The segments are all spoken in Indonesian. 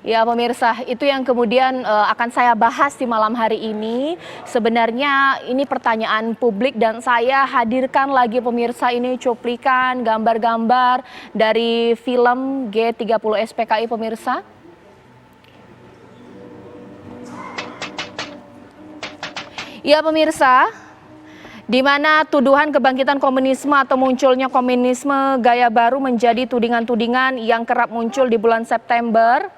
Ya pemirsa, itu yang kemudian akan saya bahas di malam hari ini. Sebenarnya ini pertanyaan publik dan saya hadirkan lagi pemirsa ini cuplikan gambar-gambar dari film G30 SPKI pemirsa. Ya pemirsa, di mana tuduhan kebangkitan komunisme atau munculnya komunisme gaya baru menjadi tudingan-tudingan yang kerap muncul di bulan September,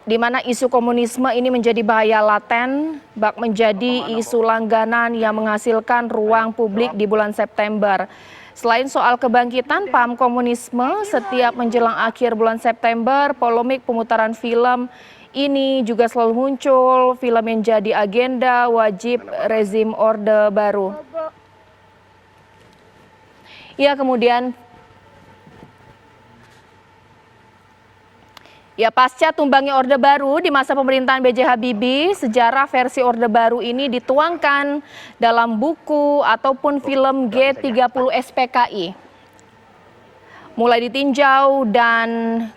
di mana isu komunisme ini menjadi bahaya laten, bak menjadi isu langganan yang menghasilkan ruang publik di bulan September. Selain soal kebangkitan paham komunisme, setiap menjelang akhir bulan September, polemik pemutaran film ini juga selalu muncul. Film yang jadi agenda wajib rezim Orde Baru. Ya, kemudian pasca tumbangnya Orde Baru di masa pemerintahan B.J. Habibie, sejarah versi Orde Baru ini dituangkan dalam buku ataupun film G30 SPKI. Mulai ditinjau dan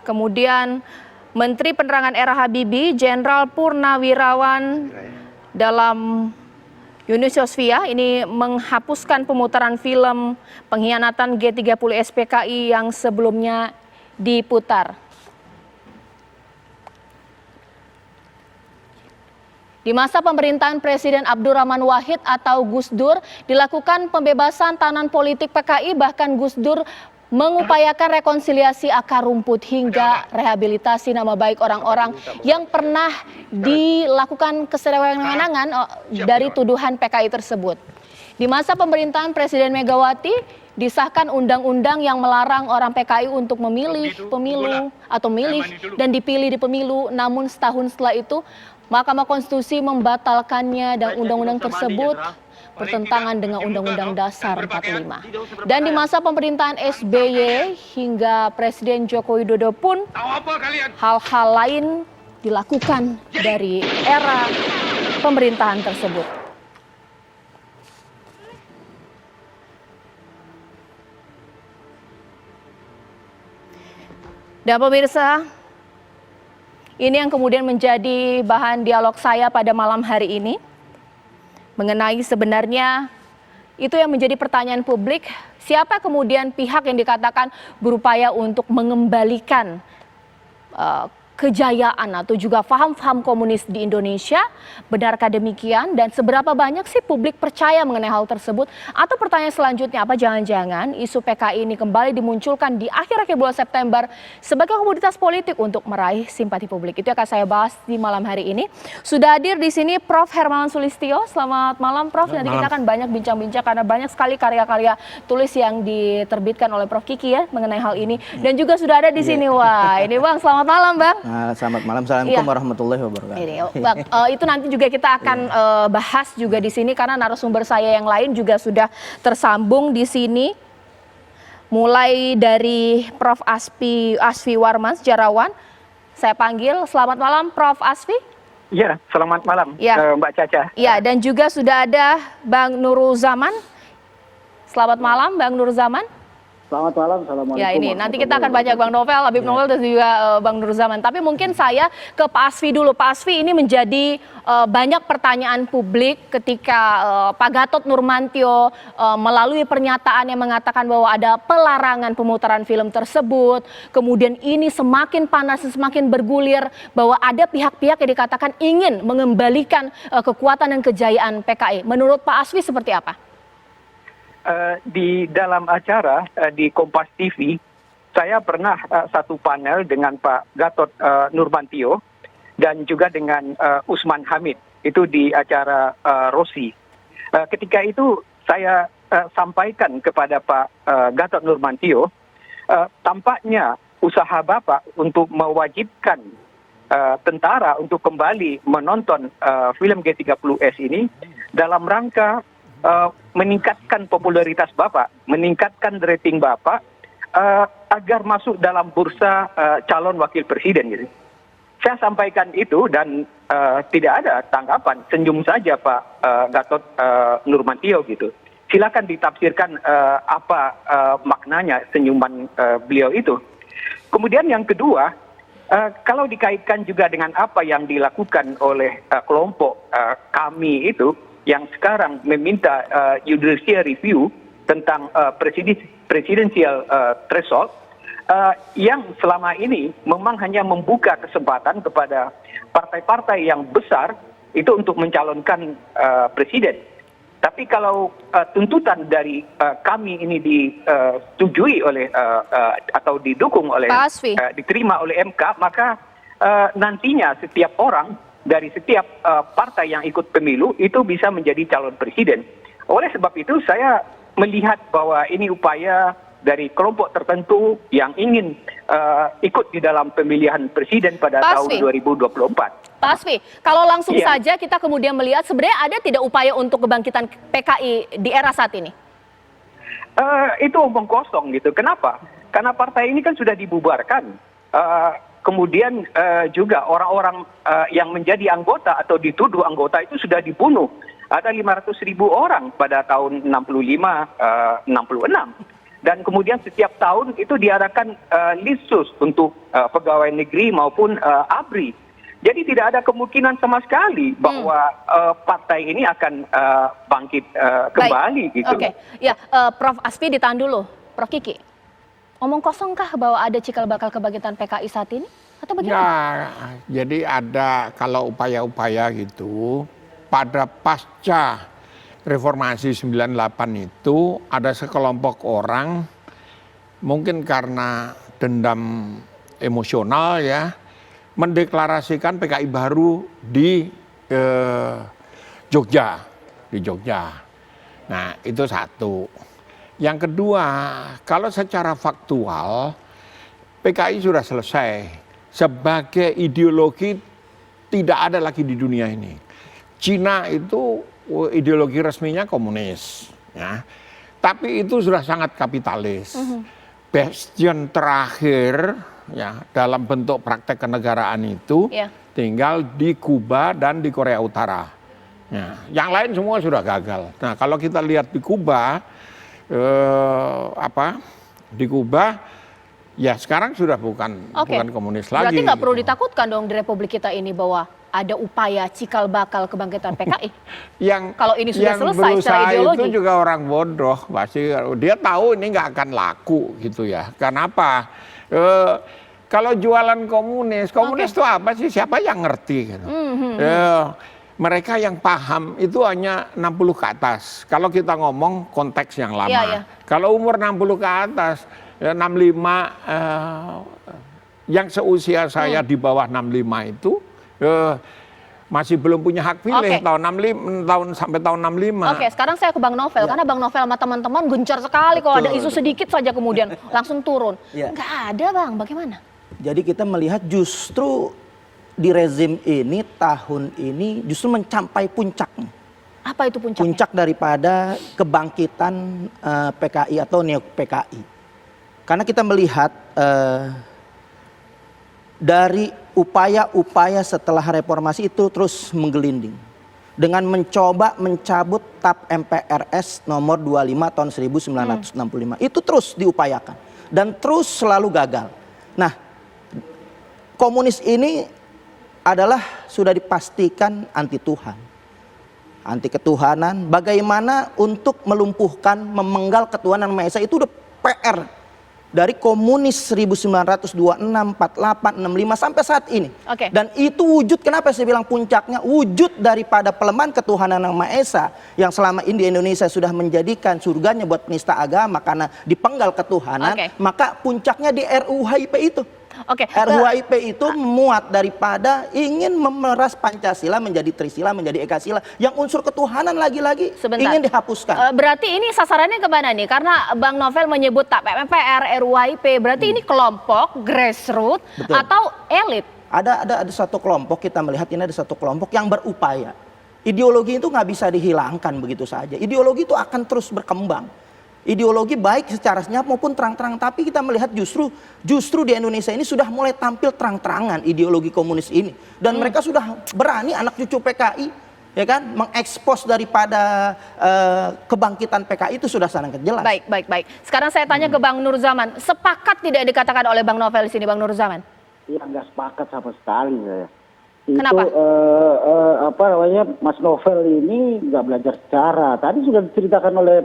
kemudian Menteri Penerangan era Habibie, Jenderal Purnawirawan dalam Yuni Sofia ini menghapuskan pemutaran film pengkhianatan G30 SPKI yang sebelumnya diputar. Di masa pemerintahan Presiden Abdurrahman Wahid atau Gus Dur, dilakukan pembebasan tahanan politik PKI, bahkan Gus Dur mengupayakan rekonsiliasi akar rumput hingga rehabilitasi nama baik orang-orang yang pernah dilakukan kesewenang-wenangan dari tuduhan PKI tersebut. Di masa pemerintahan Presiden Megawati, disahkan undang-undang yang melarang orang PKI untuk memilih pemilu atau milih dan dipilih di pemilu, namun setahun setelah itu Mahkamah Konstitusi membatalkannya dan undang-undang tersebut bertentangan dengan Undang-Undang Dasar 45. Dan di masa pemerintahan SBY hingga Presiden Joko Widodo pun hal-hal lain dilakukan dari era pemerintahan tersebut. Dan pemirsa, ini yang kemudian menjadi bahan dialog saya pada malam hari ini. Mengenai sebenarnya itu yang menjadi pertanyaan publik, siapa kemudian pihak yang dikatakan berupaya untuk mengembalikan kejayaan atau juga paham-paham komunis di Indonesia. Benarkah demikian dan seberapa banyak sih publik percaya mengenai hal tersebut? Atau pertanyaan selanjutnya, apa jangan-jangan isu PKI ini kembali dimunculkan di akhir-akhir bulan September sebagai komoditas politik untuk meraih simpati publik? Itu akan saya bahas di malam hari ini. Sudah hadir di sini Prof. Hermawan Sulistyo. Selamat malam Prof. Nanti kita akan banyak bincang-bincang karena banyak sekali karya-karya tulis yang diterbitkan oleh Prof. Kiki ya mengenai hal ini. Dan juga sudah ada di sini, wah ini Bang, selamat malam Bang. Selamat malam, assalamualaikum warahmatullahi wabarakatuh. Ini, Bang, itu nanti juga kita akan bahas juga di sini karena narasumber saya yang lain juga sudah tersambung di sini. Mulai dari Prof. Asfi Warman, sejarawan. Saya panggil, selamat malam Prof. Asfi. Iya, selamat malam Mbak Caca. Iya, dan juga sudah ada Bang Nurul Zaman. Selamat malam Bang Nurul Zaman. Selamat malam, assalamualaikum. Ya ini nanti kita akan banyak Bang Novel, Habib Novel dan juga Bang Nur Zaman. Tapi mungkin saya ke Pak Asfi dulu. Pak Asfi, ini menjadi banyak pertanyaan publik ketika Pak Gatot Nurmantio melalui pernyataan yang mengatakan bahwa ada pelarangan pemutaran film tersebut. Kemudian ini semakin panas, semakin bergulir bahwa ada pihak-pihak yang dikatakan ingin mengembalikan kekuatan dan kejayaan PKI. Menurut Pak Asfi seperti apa? Di dalam acara di Kompas TV, saya pernah satu panel dengan Pak Gatot Nurmantio dan juga dengan Usman Hamid, itu di acara Rossi. Ketika itu saya sampaikan kepada Pak Gatot Nurmantio, tampaknya usaha Bapak untuk mewajibkan tentara untuk kembali menonton film G30S ini dalam rangka meningkatkan popularitas Bapak, meningkatkan rating Bapak agar masuk dalam bursa calon wakil presiden gitu. Saya sampaikan itu dan tidak ada tanggapan, senyum saja Pak Gatot Nurmantio gitu. Silakan ditafsirkan apa maknanya senyuman beliau itu. Kemudian yang kedua, Kalau dikaitkan juga dengan apa yang dilakukan oleh kelompok kami itu yang sekarang meminta judicial review tentang presidential threshold, yang selama ini memang hanya membuka kesempatan kepada partai-partai yang besar itu untuk mencalonkan presiden. Tapi kalau tuntutan dari kami ini disetujui oleh atau didukung oleh diterima oleh MK, maka nantinya setiap orang dari setiap partai yang ikut pemilu itu bisa menjadi calon presiden. Oleh sebab itu saya melihat bahwa ini upaya dari kelompok tertentu yang ingin ikut di dalam pemilihan presiden pada tahun 2024. Pak Asfi, kalau langsung saja kita kemudian melihat sebenarnya ada tidak upaya untuk kebangkitan PKI di era saat ini? Itu omong kosong gitu. Kenapa? Karena partai ini kan sudah dibubarkan. Kemudian juga orang-orang yang menjadi anggota atau dituduh anggota itu sudah dibunuh. Ada 500.000 orang pada tahun 65, 66. Dan kemudian setiap tahun itu diadakan lissus untuk pegawai negeri maupun ABRI. Jadi tidak ada kemungkinan sama sekali bahwa partai ini akan bangkit kembali gitu. Oke, ya Prof Asfi ditahan dulu. Prof Kiki, omong kosongkah bahwa ada cikal bakal kebangkitan PKI saat ini atau bagaimana? Ya, jadi ada kalau upaya-upaya gitu pada pasca reformasi 98 itu ada sekelompok orang mungkin karena dendam emosional ya mendeklarasikan PKI baru di Jogja, Nah, itu satu. Yang kedua, kalau secara faktual PKI sudah selesai sebagai ideologi tidak ada lagi di dunia ini. Cina itu ideologi resminya komunis, ya. Tapi itu sudah sangat kapitalis. Bastion terakhir ya dalam bentuk praktek kenegaraan itu tinggal di Kuba dan di Korea Utara. Ya, yang lain semua sudah gagal. Nah, kalau kita lihat di Kuba, di Kuba, ya sekarang sudah bukan komunis lagi. Berarti nggak perlu ditakutkan dong di Republik kita ini bahwa ada upaya cikal bakal kebangkitan PKI. Kalau ini sudah selesai secara ideologi. Itu juga orang bodoh, pasti dia tahu ini nggak akan laku gitu ya. Kenapa? Kalau jualan komunis itu apa sih? Siapa yang ngerti? Gitu. Mereka yang paham itu hanya 60 ke atas. Kalau kita ngomong konteks yang lama. Kalau umur 60 ke atas, 65, yang seusia saya di bawah 65 itu masih belum punya hak pilih tahun sampai tahun 65. Oke, sekarang saya ke Bang Novel karena Bang Novel sama teman-teman gencar sekali kalau ada isu sedikit saja kemudian langsung turun. Nggak ada Bang, bagaimana? Jadi kita melihat justru di rezim ini tahun ini justru mencapai puncaknya. Apa itu puncaknya? Puncak daripada kebangkitan PKI atau neo PKI. Karena kita melihat dari upaya-upaya setelah reformasi itu terus menggelinding. Dengan mencoba mencabut TAP MPRS nomor 25 tahun 1965. Itu terus diupayakan. Dan terus selalu gagal. Nah, komunis ini adalah sudah dipastikan anti Tuhan. Anti ketuhanan. Bagaimana untuk melumpuhkan, memenggal ketuhanan Maha Esa itu udah PR. Dari komunis 1926, 48, 65 sampai saat ini. Dan itu wujud, kenapa saya bilang puncaknya, wujud daripada pelemahan ketuhanan Yang Maha Esa yang selama ini di Indonesia sudah menjadikan surganya buat penista agama karena dipenggal ketuhanan, maka puncaknya di RUU HIP itu. RUU HIP itu memuat daripada ingin memeras Pancasila menjadi Trisila, menjadi Ekasila, yang unsur ketuhanan lagi-lagi ingin dihapuskan. Berarti ini sasarannya kemana nih? Karena Bang Novel menyebut TAP MPR, RUU HIP, berarti ini kelompok, grassroots, atau elit? Ada satu kelompok, kita melihat ini ada satu kelompok yang berupaya. Ideologi itu nggak bisa dihilangkan begitu saja. Ideologi itu akan terus berkembang. Ideologi baik secara senyap maupun terang-terang, tapi kita melihat justru di Indonesia ini sudah mulai tampil terang-terangan ideologi komunis ini, dan mereka sudah berani anak cucu PKI ya kan mengekspos daripada kebangkitan PKI itu sudah sangat jelas. Baik. Sekarang saya tanya ke Bang Nur Zaman, sepakat tidak dikatakan oleh Bang Novel di sini, Bang Nur Zaman? Ya nggak sepakat sama sekali saya. Kenapa? Mas Novel ini nggak belajar sejarah. Tadi sudah diceritakan oleh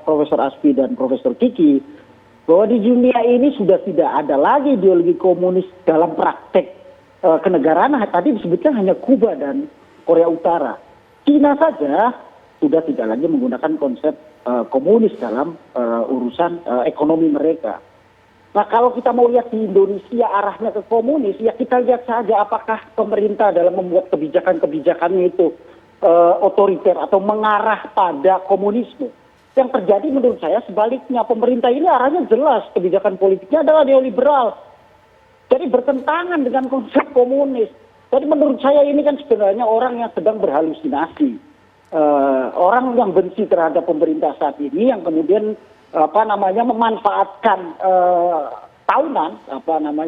Profesor Asfi dan Profesor Kiki bahwa di dunia ini sudah tidak ada lagi ideologi komunis dalam praktek kenegaraan. Tadi disebutkan hanya Kuba dan Korea Utara. Cina saja sudah tidak lagi menggunakan konsep komunis dalam urusan ekonomi mereka. Nah kalau kita mau lihat di Indonesia arahnya ke komunis, ya kita lihat saja apakah pemerintah dalam membuat kebijakan-kebijakannya itu otoriter atau mengarah pada komunisme. Yang terjadi menurut saya sebaliknya, pemerintah ini arahnya jelas, kebijakan politiknya adalah neoliberal. Jadi bertentangan dengan konsep komunis. Jadi menurut saya ini kan sebenarnya orang yang sedang berhalusinasi. Orang yang benci terhadap pemerintah saat ini yang kemudian memanfaatkan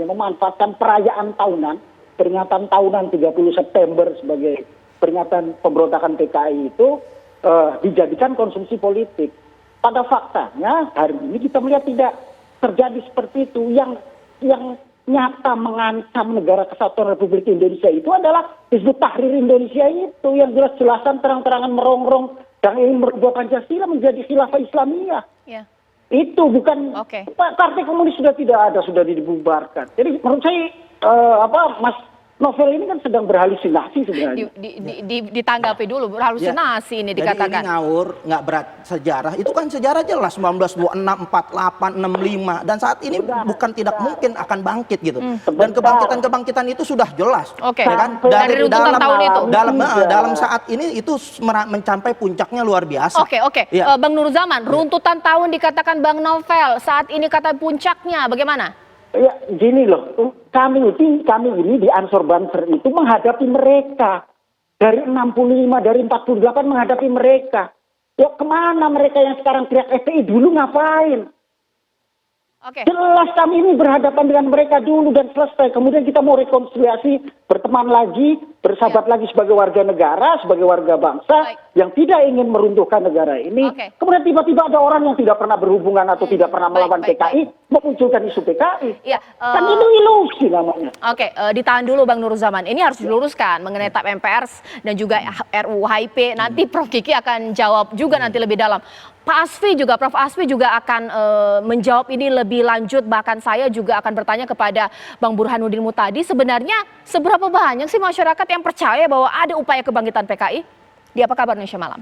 memanfaatkan perayaan tahunan, peringatan tahunan 30 September sebagai peringatan pemberontakan PKI itu dijadikan konsumsi politik. Pada faktanya hari ini kita melihat tidak terjadi seperti itu. Yang nyata mengancam negara kesatuan Republik Indonesia itu adalah Hizbut Tahrir Indonesia itu yang jelas-jelasan terang-terangan merongrong dan ingin merubah Pancasila menjadi khilafah Islamiyah. Ya. Itu bukan partai komunis sudah tidak ada, sudah dibubarkan. Jadi menurut saya Mas Novel ini kan sedang berhalusinasi sebenarnya. Ditanggapi dulu berhalusinasi ini dikatakan. Jadi ini ngawur, nggak berat sejarah. Itu kan sejarah jelas 1926, 48, 65 dan saat ini bukan tidak mungkin akan bangkit gitu. Dan kebangkitan itu sudah jelas. Oke. Ya kan? Dari runtutan tahun itu. Dalam saat ini itu mencapai puncaknya luar biasa. Oke. Ya. Bang Nurzaman, runtutan tahun dikatakan Bang Novel, saat ini kata puncaknya, bagaimana? Ya gini loh, kami ini di Ansor Banser itu menghadapi mereka. Dari 65, dari 48 menghadapi mereka. Ya kemana mereka yang sekarang teriak FPI dulu ngapain? Oke. Jelas kami ini berhadapan dengan mereka dulu dan selesai. Kemudian kita mau rekonsiliasi, berteman lagi, bersahabat lagi sebagai warga negara, sebagai warga bangsa yang tidak ingin meruntuhkan negara ini. Kemudian tiba-tiba ada orang yang tidak pernah berhubungan atau tidak pernah melawan PKI, memunculkan isu PKI. Iya, kan itu ilusi namanya. Oke, ditahan dulu Bang Nurzaman. Ini harus diluruskan mengenai TAP MPR dan juga RUU HIP. Nanti Prof Kiki akan jawab juga nanti lebih dalam. Prof Asfi juga akan menjawab ini lebih lanjut. Bahkan saya juga akan bertanya kepada Bang Burhanuddin Muhtadi. Sebenarnya seberapa banyak sih masyarakat yang percaya bahwa ada upaya kebangkitan PKI? Di Apa Kabar Indonesia Malam.